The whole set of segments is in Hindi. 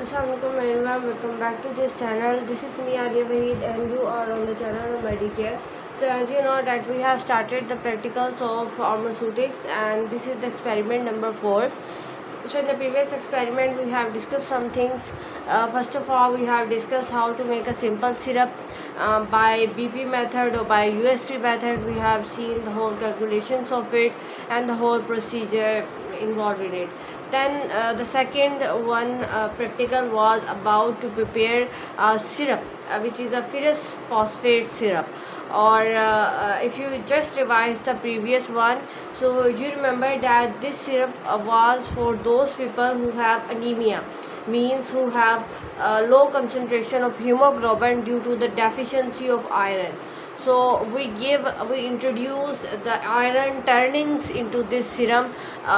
Assalamualaikum everyone, welcome back to this channel. This is me Arya Wahid and you are on the channel of Medicare. So as you know that we have started the practicals of pharmaceutics and this is the experiment number 4. So in the previous experiment we have discussed some things. First of all, we have discussed how to make a simple syrup by BP method or by USP method. We have seen the whole calculations of it and the whole procedure involved in it. Then the second one practical was about to prepare syrup, which is a ferrous phosphate syrup. Or if you just revise the previous one, so you remember that this syrup was for those people who have anemia, means who have low concentration of hemoglobin due to the deficiency of iron. So we introduced the iron turnings into this syrup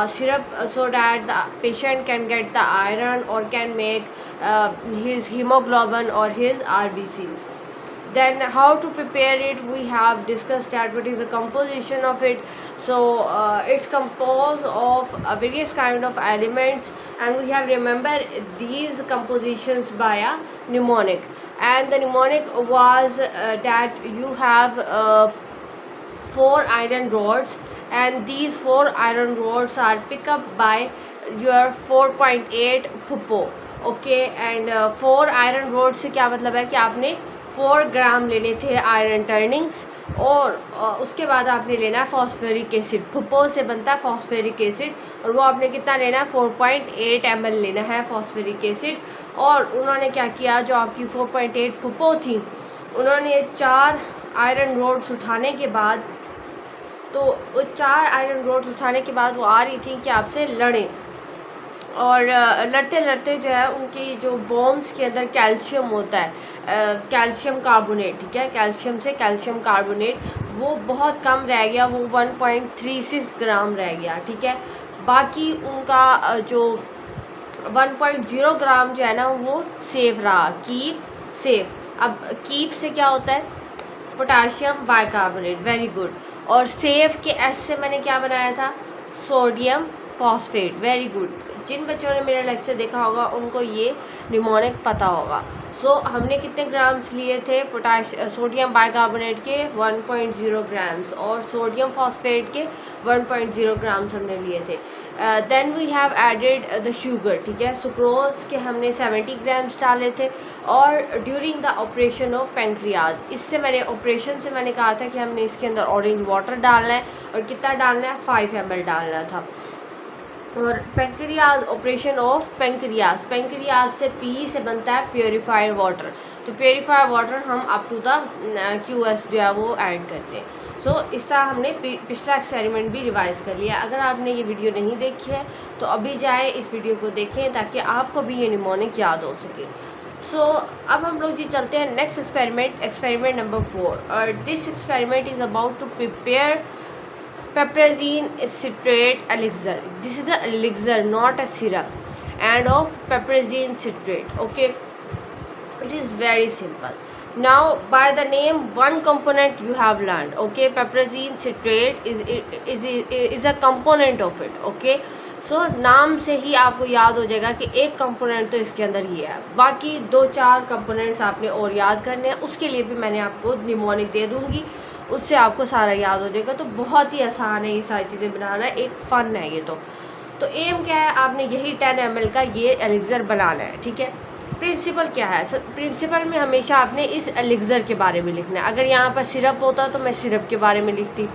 so that the patient can get the iron or can make his hemoglobin or his RBCs. Then how to prepare it, we have discussed that what is the composition of it. So it's composed of various kind of elements, and we have remembered these compositions by a mnemonic. And the mnemonic was that you have 4 iron rods, and these 4 iron rods are picked up by your 4.8 पुप्पो. Okay, and 4 iron rod से क्या मतलब है कि आपने 4 ग्राम लेने थे आयरन टर्निंग्स, और उसके बाद आपने लेना है फॉस्फेरिक एसिड. फुप्पो से बनता है फॉस्फेरिक एसिड, और वो आपने कितना लेना है 4.8 ml लेना है फॉस्फेरिक एसिड. और उन्होंने क्या किया, जो आपकी 4.8 फुप्पो थी, उन्होंने 4 आयरन रोड्स उठाने के बाद, तो वो 4 आयरन रोड्स उठाने के बाद वो आ रही थी कि आपसे लड़ें, और लड़ते लड़ते जो है उनकी जो बोन्स के अंदर कैल्शियम होता है, कैल्शियम कार्बोनेट, ठीक है, कैल्शियम से कैल्शियम कार्बोनेट, वो बहुत कम रह गया, वो 1.36 ग्राम रह गया, ठीक है. बाकी उनका जो 1.0 ग्राम जो है ना वो सेफ रहा, कीप सेफ. अब कीप से क्या होता है, पोटाशियम बाइकार्बोनेट, वेरी गुड. और सेफ के एस से मैंने क्या बनाया था, सोडियम फॉस्फेट, वेरी गुड. जिन बच्चों ने मेरा लेक्चर देखा होगा उनको ये निमोनिक पता होगा. सो हमने कितने ग्राम्स लिए थे सोडियम बाइकार्बोनेट के 1.0 ग्राम्स, और सोडियम फॉस्फेट के 1.0 ग्राम्स हमने लिए थे. Then we have added the sugar, ठीक है, सुक्रोज के हमने 70 ग्राम्स डाले थे. और during the operation of pancreas, इससे मैंने ऑपरेशन से मैंने कहा था कि हमने इसके अंदर ऑरेंज वाटर डालना है, और कितना डालना है, 5 ml डालना था. और pancreas, operation of pancreas, pancreas से पी से बनता है प्योरीफाइड वाटर, तो प्योरीफाइड वाटर हम अप टू द QS जो है वो ऐड करते हैं. सो इस तरह हमने पिछला एक्सपेरिमेंट भी रिवाइज कर लिया. अगर आपने ये वीडियो नहीं देखी है तो अभी जाएँ इस वीडियो को देखें ताकि आपको भी ये निमोनिक याद हो सके. सो अब हम लोग जी चलते हैं नेक्स्ट एक्सपेरिमेंट, एक्सपेरिमेंट नंबर 4. और this experiment is about to prepare piperazine citrate elixir. This is a elixir, not a syrup, and of piperazine citrate. Okay, it is very simple. Now by the name, one component you have learned. Okay, piperazine citrate is a component of it. Okay, सो नाम से ही आपको याद हो जाएगा कि एक कंपोनेंट तो इसके अंदर ये है, बाकी 2-4 कंपोनेंट्स आपने और याद करने हैं. उसके लिए भी मैंने आपको निमोनिक दे दूँगी, उससे आपको सारा याद हो जाएगा. तो बहुत ही आसान है ये सारी चीज़ें बनाना, एक फ़न है ये. तो एम क्या है, आपने यही 10 ml का ये एलिक्सर बनाना है, ठीक है. प्रिंसिपल क्या है, प्रिंसिपल में हमेशा आपने इस एलिक्सर के बारे में लिखना है. अगर यहाँ पर सिरप होता तो मैं सिरप के बारे में लिखती.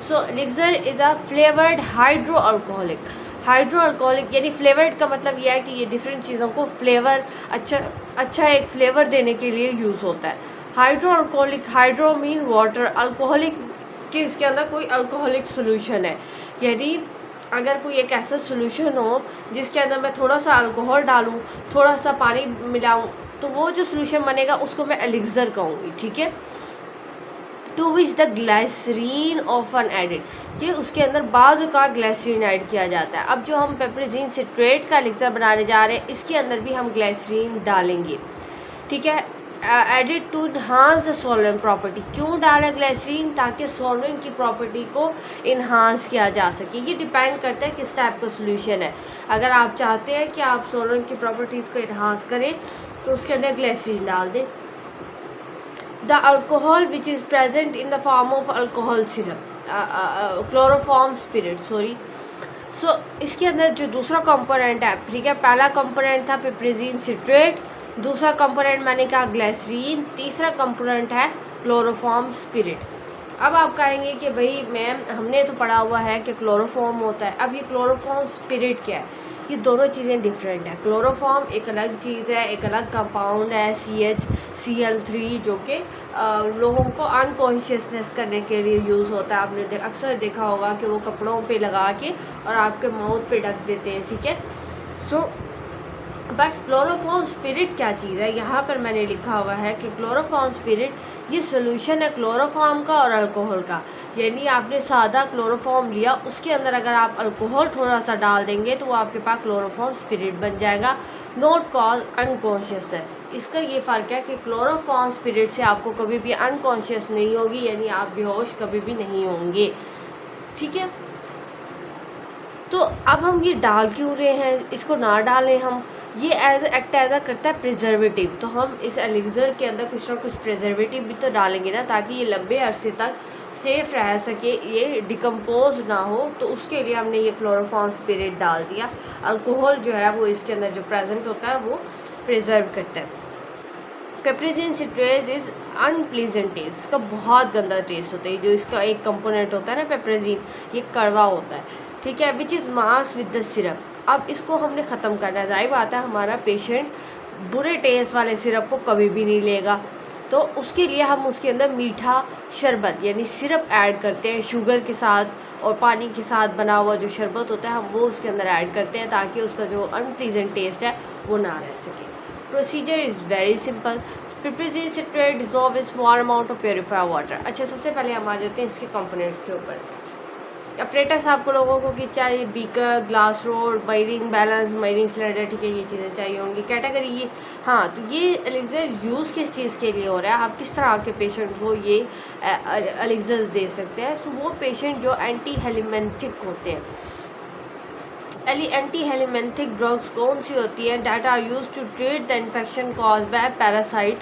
So elixir is a flavoured hydro alcoholic. Hydro alcoholic यानी फ्लेवर्ड का मतलब यह है कि ये डिफरेंट चीज़ों को फ्लेवर अच्छा एक फ्लेवर देने के लिए यूज़ होता है. Hydro alcoholic, hydro mean water, alcoholic कि इसके अंदर कोई अल्कोहलिक सोल्यूशन है. यानी अगर कोई एक ऐसा सोल्यूशन हो जिसके अंदर मैं थोड़ा सा अल्कोहल डालूँ, थोड़ा सा पानी मिलाऊँ, तो वो जो सोल्यूशन बनेगा उसको मैं एलिक्सर कहूँगी, ठीक है. To which the glycerin often added, कि उसके अंदर बाज़ का ग्लाइसरीन ऐड किया जाता है. अब जो हम पिपरेजीन सिट्रेट का एलिक्सर बनाने जा रहे हैं इसके अंदर भी हम ग्लाइसरीन डालेंगे, ठीक है. Added to enhance the solvent property. क्यों डाला ग्लिसरीन? ताकि सॉल्वेंट की प्रॉपर्टी को इन्हांस किया जा सके। ये डिपेंड करता है किस टाइप का सोल्यूशन है। अगर आप चाहते हैं कि आप सॉल्वेंट की प्रॉपर्टीज़ को इन्हांस करें तो उसके अंदर ग्लिसरीन डाल दें। The alcohol which is present in the form of alcohol syrup, chloroform spirit, sorry. So इसके अंदर जो दूसरा कंपोनेंट है, ठीक है, पहला कंपोनेंट था पिपरिजीन सिट्रेट, दूसरा कंपोनेंट मैंने कहा ग्लिसरीन, तीसरा कंपोनेंट है क्लोरोफॉर्म स्पिरिट। अब आप कहेंगे कि भाई मैम हमने तो पढ़ा हुआ है कि क्लोरोफॉर्म होता है, अब ये क्लोरोफॉर्म स्पिरिट क्या है? ये दोनों चीज़ें डिफरेंट है। क्लोरोफॉर्म एक अलग चीज़ है, एक अलग कंपाउंड है CHCl3, जो कि लोगों को अनकॉन्शियसनेस करने के लिए यूज़ होता है। आपने अक्सर देखा होगा कि वो कपड़ों पे लगा के और आपके माउथ पे ढक देते हैं, ठीक है। सो बट क्लोरोफॉर्म स्पिरिट क्या चीज़ है? यहाँ पर मैंने लिखा हुआ है कि क्लोरोफॉर्म स्पिरिट ये सोल्यूशन है क्लोरोफॉर्म का और अल्कोहल का। यानी आपने सादा क्लोरोफॉर्म लिया, उसके अंदर अगर आप अल्कोहल थोड़ा सा डाल देंगे तो वो आपके पास क्लोरोफॉर्म स्पिरिट बन जाएगा, नॉट कॉज अनकॉन्शियसनेस। इसका ये फ़र्क है कि क्लोरोफॉर्म स्पिरिट से आपको कभी भी अनकॉन्शियस नहीं होगी, यानी आप बेहोश कभी भी नहीं होंगे, ठीक है। तो अब हम ये डाल क्यों रहे हैं? इसको ना डालें हम, ये एक्ट एज करता है प्रिजर्वेटिव। तो हम इस एलिक्सर के अंदर कुछ ना कुछ प्रिजर्वेटिव भी तो डालेंगे ना, ताकि ये लंबे अरसे तक सेफ रह सके, ये डिकम्पोज ना हो। तो उसके लिए हमने ये क्लोरोफॉर्म स्पिरिट डाल दिया। अल्कोहल जो है वो इसके अंदर जो प्रेजेंट होता है वो प्रिजर्व करता है। पिपरिजीन सिट्रेट इज़ अनप्लीजेंट टेस्ट, इसका बहुत गंदा टेस्ट होता है। जो इसका एक कंपोनेंट होता है ना पिपरिजीन, ये कड़वा होता है, ठीक है, which is mask with the syrup. अब इसको हमने ख़त्म करना है। जाहिर बात है हमारा पेशेंट बुरे टेस्ट वाले सिरप को कभी भी नहीं लेगा, तो उसके लिए हम उसके अंदर मीठा शरबत यानी सिरप ऐड करते हैं, शुगर के साथ और पानी के साथ बना हुआ जो शरबत होता है हम वो उसके अंदर ऐड करते हैं, ताकि उसका जो अनप्लीजेंट टेस्ट है वो ना रह सके। Procedure is very simple. Piperazine citrate dissolve in small amount of purifier water. अच्छा, सबसे पहले हम आ जाते हैं इसके कंपोनेंट्स के ऊपर। अपरेटस आपको लोगों को कि चाहिए, beaker, glass rod, मायरिंग balance, मायरिंग cylinder, ठीक है, ये चीज़ें चाहिए होंगी। कैटेगरी ये, हाँ, तो ये एलिक्सर यूज़ किस चीज़ के लिए हो रहा है, आप किस तरह के पेशेंट को ये एलिक्सर दे सकते हैं? सो वो पेशेंट जो एंटी हेलिमेंथिक होते हैं। एंटी हेलिमेंथिक ड्रग्स कौन सी होती है? That are use to treat the infection cause by parasite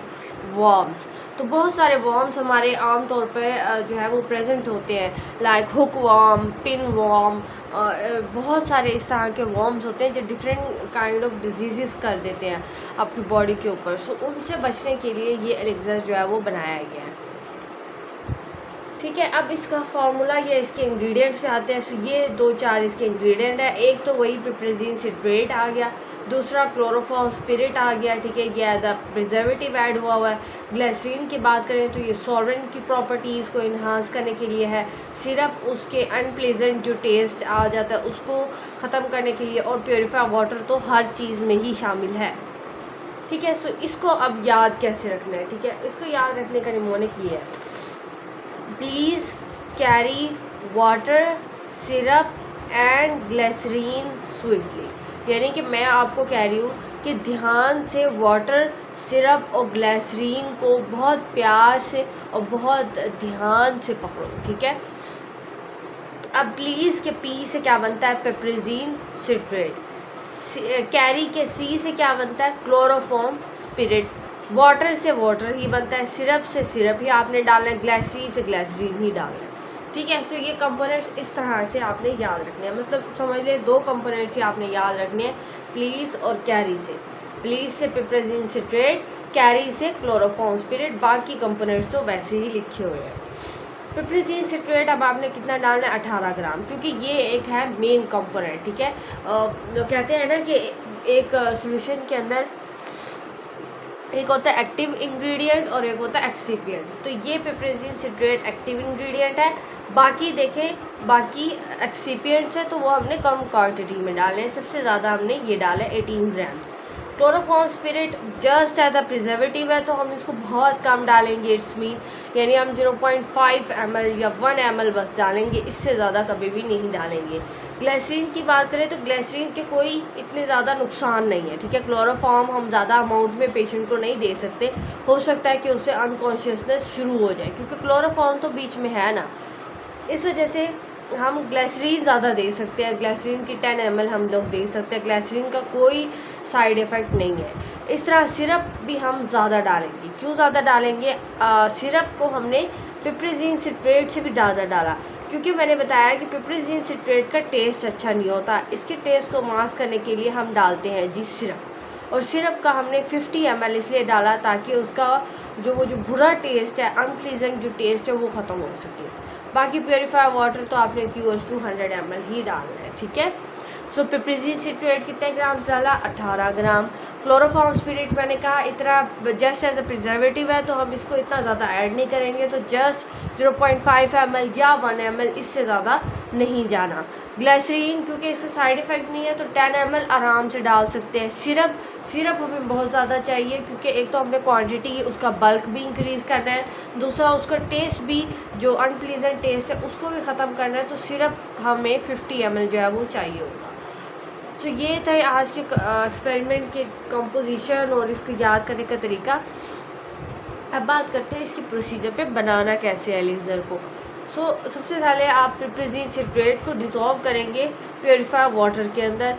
worms. तो बहुत सारे वॉर्म्स हमारे आम तौर पर जो है वो प्रेजेंट होते हैं, like hook worm, pin worm, बहुत सारे इस तरह के वॉर्म्स होते हैं जो डिफरेंट काइंड ऑफ डिजीज़ कर देते हैं आपकी बॉडी के ऊपर। सो उनसे बचने के लिए ये एलिक्सर जो है वो बनाया गया है, ठीक है। अब इसका फार्मूला या इसके इंग्रेडिएंट्स पे आते हैं। सो ये 2-4 इसके इंग्रेडिएंट है। एक तो वही पिपरिजीन सिट्रेट आ गया, दूसरा क्लोरोफॉर्म स्पिरिट आ गया, ठीक है, ये एज अ प्रिजर्वेटिव ऐड हुआ है। ग्लिसरीन की बात करें तो ये सॉल्वेंट की प्रॉपर्टीज़ को इन्हांस करने के लिए है। सिरप उसके अनप्लेजेंट जो टेस्ट आ जाता है उसको ख़त्म करने के लिए, और प्योरीफायर वाटर तो हर चीज़ में ही शामिल है, ठीक है। सो इसको अब याद कैसे रखना है, ठीक है, इसको याद रखने का निमोनिक ये है, please carry water, syrup and glycerin sweetly. यानी कि मैं आपको कह रही हूँ कि ध्यान से वाटर, सिरप और ग्लिसरीन को बहुत प्यार से और बहुत ध्यान से पकड़ो, ठीक है। अब प्लीज़ के पी से क्या बनता है? पिपरिजीन सिट्रेट। कैरी के सी से क्या बनता है? Chloroform spirit. वाटर से वाटर ही बनता है, सिरप से सिरप ही आपने डालना है, ग्लिसरीन से ग्लिसरीन ही डालना है, ठीक है। सो ये कंपोनेंट्स इस तरह से आपने याद रखने हैं, मतलब समझ लें 2 कंपोनेंट्स ही आपने याद रखने हैं, प्लीज़ और कैरी से। प्लीज़ से पिपरिजीन सिट्रेट, कैरी से क्लोरोफॉर्म स्पिरिट, बाकी कंपोनेंट्स तो वैसे ही लिखे हुए हैं। पिपरिजीन सिट्रेट अब आपने कितना डालना है? 18 ग्राम, क्योंकि ये एक है मेन कंपोनेंट, ठीक है। कहते हैं ना कि एक सॉल्यूशन के अंदर एक होता है एक्टिव इंग्रेडिएंट और एक होता है एक्सिपिएंट। तो ये पिपरिजीन सिट्रेट एक्टिव इंग्रेडिएंट है, बाकी देखें बाकी एक्सिपिएंट्स है तो वो हमने कम क्वांटिटी में डाले हैं। सबसे ज़्यादा हमने ये डाला है 18 grams. Chloroform spirit just as a preservative है तो हम इसको बहुत कम डालेंगे, इट्स मीन यानी हम 0.5 ml या 1 ml बस डालेंगे, इससे ज़्यादा कभी भी नहीं डालेंगे। ग्लिसरीन की बात करें तो ग्लिसरीन के कोई इतने ज़्यादा नुकसान नहीं है, ठीक है। क्लोरोफॉर्म हम ज़्यादा अमाउंट में पेशेंट को नहीं दे सकते, हो सकता है कि उससे अनकॉन्शियसनेस शुरू हो जाए, क्योंकि क्लोरोफॉर्म तो बीच में है ना, इस वजह से हम ग्लिसरीन ज़्यादा दे सकते हैं। ग्लिसरीन की 10 ml हम लोग दे सकते हैं, ग्लिसरीन का कोई साइड इफ़ेक्ट नहीं है। इस तरह सिरप भी हम ज़्यादा डालेंगे। क्यों ज़्यादा डालेंगे? सिरप को हमने पिप्रिजीन सिट्रेट से भी ज़्यादा डाला, क्योंकि मैंने बताया कि पिप्रिजीन सिट्रेट का टेस्ट अच्छा नहीं होता। इसके टेस्ट को मास्क करने के लिए हम डालते हैं जी सिरप, और सिरप का हमने 50 ml इसलिए डाला ताकि उसका जो बुरा टेस्ट है, अनप्लीजेंट जो टेस्ट है, वो ख़त्म हो सके। बाकी प्योरीफायर वाटर तो आपने QS 200 ml ही डालना है, ठीक है। सो पिप्रिजीन सिट्रेट कितने ग्राम डाला? 18 ग्राम। क्लोरोफॉर्म स्पिरिट मैंने कहा इतना जस्ट एज अ प्रिजर्वेटिव है, तो हम इसको इतना ज़्यादा ऐड नहीं करेंगे, तो जस्ट 0.5 ml या 1 ml, इससे ज़्यादा नहीं जाना। ग्लिसरीन क्योंकि इसका साइड इफ़ेक्ट नहीं है, तो 10 ml आराम से डाल सकते हैं। सिरप हमें बहुत ज़्यादा चाहिए, क्योंकि एक तो हमने क्वांटिटी, उसका बल्क भी इंक्रीज़ करना है, दूसरा उसका टेस्ट भी, जो अनप्लीजेंट टेस्ट है उसको भी ख़त्म करना है, तो सिरप हमें 50 ml जो है वो चाहिए होगा। तो ये था आज के एक्सपेरिमेंट के कंपोजिशन और इसको याद करने का तरीका। अब बात करते हैं इसकी प्रोसीजर पे, बनाना कैसे है एलिक्सर को। सबसे पहले आप पिप्रिजीन सिट्रेट को डिसॉल्व करेंगे प्योरीफायर वाटर के अंदर,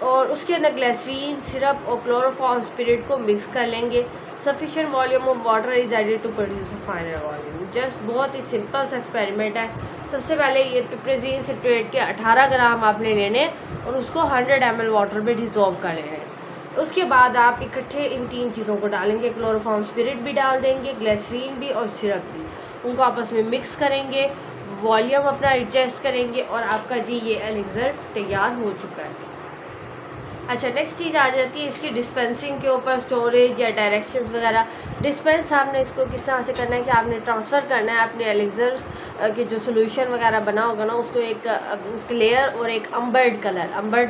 और उसके अंदर ग्लिसरीन, सिरप और क्लोरोफॉर्म स्पिरिट को मिक्स कर लेंगे। Sufficient volume of water is added to produce a final volume. Just बहुत ही सिंपल सा एक्सपेरिमेंट है। सबसे पहले ये पिप्रिजीन सिट्रेट के 18 ग्राम आपने लेने और उसको 100 ml वाटर में डिसॉल्व कर लेना है। उसके बाद आप इकट्ठे इन 3 चीज़ों को डालेंगे, क्लोरोफॉर्म स्पिरिट भी डाल देंगे, ग्लिसरीन भी और सिरप भी, उनको आपस में मिक्स करेंगे, वॉल्यूम अपना एडजस्ट करेंगे, और आपका जी ये एलिक्सर तैयार हो चुका है। अच्छा, नेक्स्ट चीज़ आ जाती है इसकी डिस्पेंसिंग के ऊपर, स्टोरेज या डायरेक्शंस वगैरह। डिस्पेंस आपने इसको किस तरह से करना है कि आपने ट्रांसफ़र करना है अपने एलिक्सर के जो सोल्यूशन वगैरह बना होगा ना, उसको एक क्लियर और एक अम्बर्ड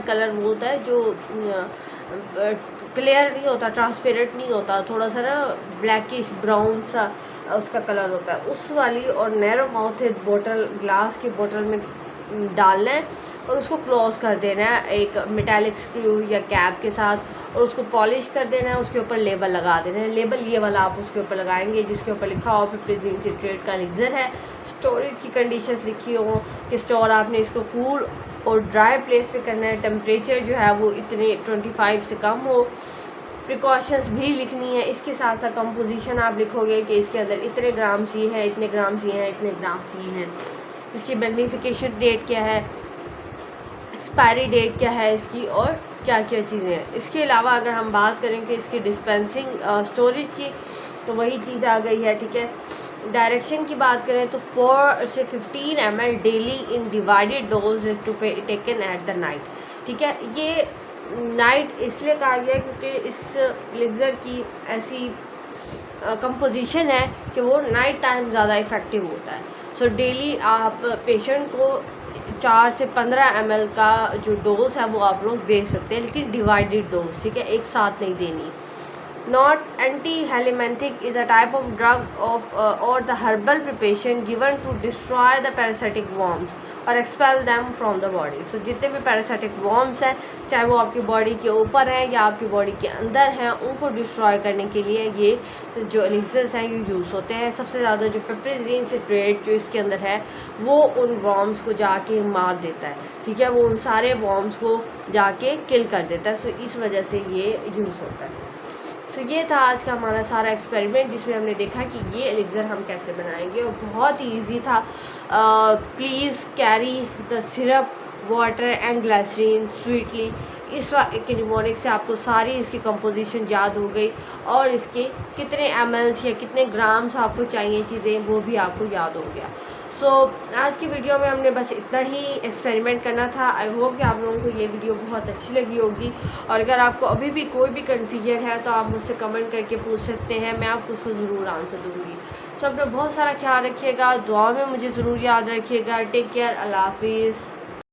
कलर वो होता है जो क्लियर नहीं होता, ट्रांसपेरेंट नहीं होता, थोड़ा सा ना ब्लैकिश ब्राउन सा उसका कलर होता है, उस वाली और नैरो माउथ बोतल, ग्लास की बोतल में डालना है और उसको क्लोज कर देना है एक मेटालिक स्क्रू या कैप के साथ, और उसको पॉलिश कर देना है। उसके ऊपर लेबल लगा देना है। लेबल ये वाला आप उसके ऊपर लगाएंगे जिसके ऊपर लिखा हो पिप्रिजीन सिट्रेट का एलिक्सर है। स्टोरेज की कंडीशंस लिखी हो कि स्टोर आपने इसको कूल और ड्राई प्लेस पे करना है, टेम्परेचर जो है वो इतने 25 से कम हो। प्रिकॉशंस भी लिखनी है। इसके साथ साथ कंपोजिशन आप लिखोगे कि इसके अंदर इतने ग्राम्स ये हैं, इतने ग्राम्स ये हैं, इतने ग्राम्स ये हैं। इसकी मैग्नीफिकेशन डेट क्या है, एक्सपायरी डेट क्या है इसकी, और क्या क्या चीज़ें हैं। इसके अलावा अगर हम बात करें कि इसकी डिस्पेंसिंग स्टोरेज की, तो वही चीज़ आ गई है, ठीक है। डायरेक्शन की बात करें तो 4 से 15 ml daily in divided dose to taken at the night, ठीक है। ये नाइट इसलिए कहा गया क्योंकि इस एलिक्सर की ऐसी कंपोजिशन है कि वो नाइट टाइम ज़्यादा इफ़ेक्टिव होता है। सो डेली आप पेशेंट को 4 से 15 ml का जो डोज है वो आप लोग दे सकते हैं, लेकिन डिवाइडेड डोज, ठीक है, एक साथ नहीं देनी। Not antihelminthic is a type of drug or the herbal preparation given to destroy the parasitic worms और expel them from the body। So जितने भी parasitic worms हैं, चाहे वो आपकी बॉडी के ऊपर हैं या आपकी बॉडी के अंदर हैं, उनको डिस्ट्रॉय करने के लिए ये जो एलिक्सर्स हैं ये यूज़ होते हैं। सबसे ज़्यादा जो पिप्रिजीन सिट्रेट जो इसके अंदर है वो उन worms को जाके मार देता है, ठीक है, वो उन सारे worms को जाके किल कर देता है। सो इस वजह से ये यूज़ होता है। तो ये था आज का हमारा सारा एक्सपेरिमेंट जिसमें हमने देखा कि ये एलिक्सर हम कैसे बनाएंगे, और बहुत ही ईजी था। Please carry the syrup water and glycerin sweetly. इस के निमोनिक से आपको सारी इसकी कंपोजिशन याद हो गई, और इसके कितने ml या कितने ग्राम्स आपको चाहिए चीज़ें वो भी आपको याद हो गया। आज की वीडियो में हमने बस इतना ही एक्सपेरिमेंट करना था। आई होप कि आप लोगों को ये वीडियो बहुत अच्छी लगी होगी, और अगर आपको अभी भी कोई भी कन्फ्यूजन है तो आप मुझसे कमेंट करके पूछ सकते हैं, मैं आपको उसको ज़रूर आंसर दूँगी। अपना बहुत सारा ख्याल रखिएगा, दुआ में मुझे ज़रूर याद रखिएगा। टेक केयर, अल्लाह हाफिज़।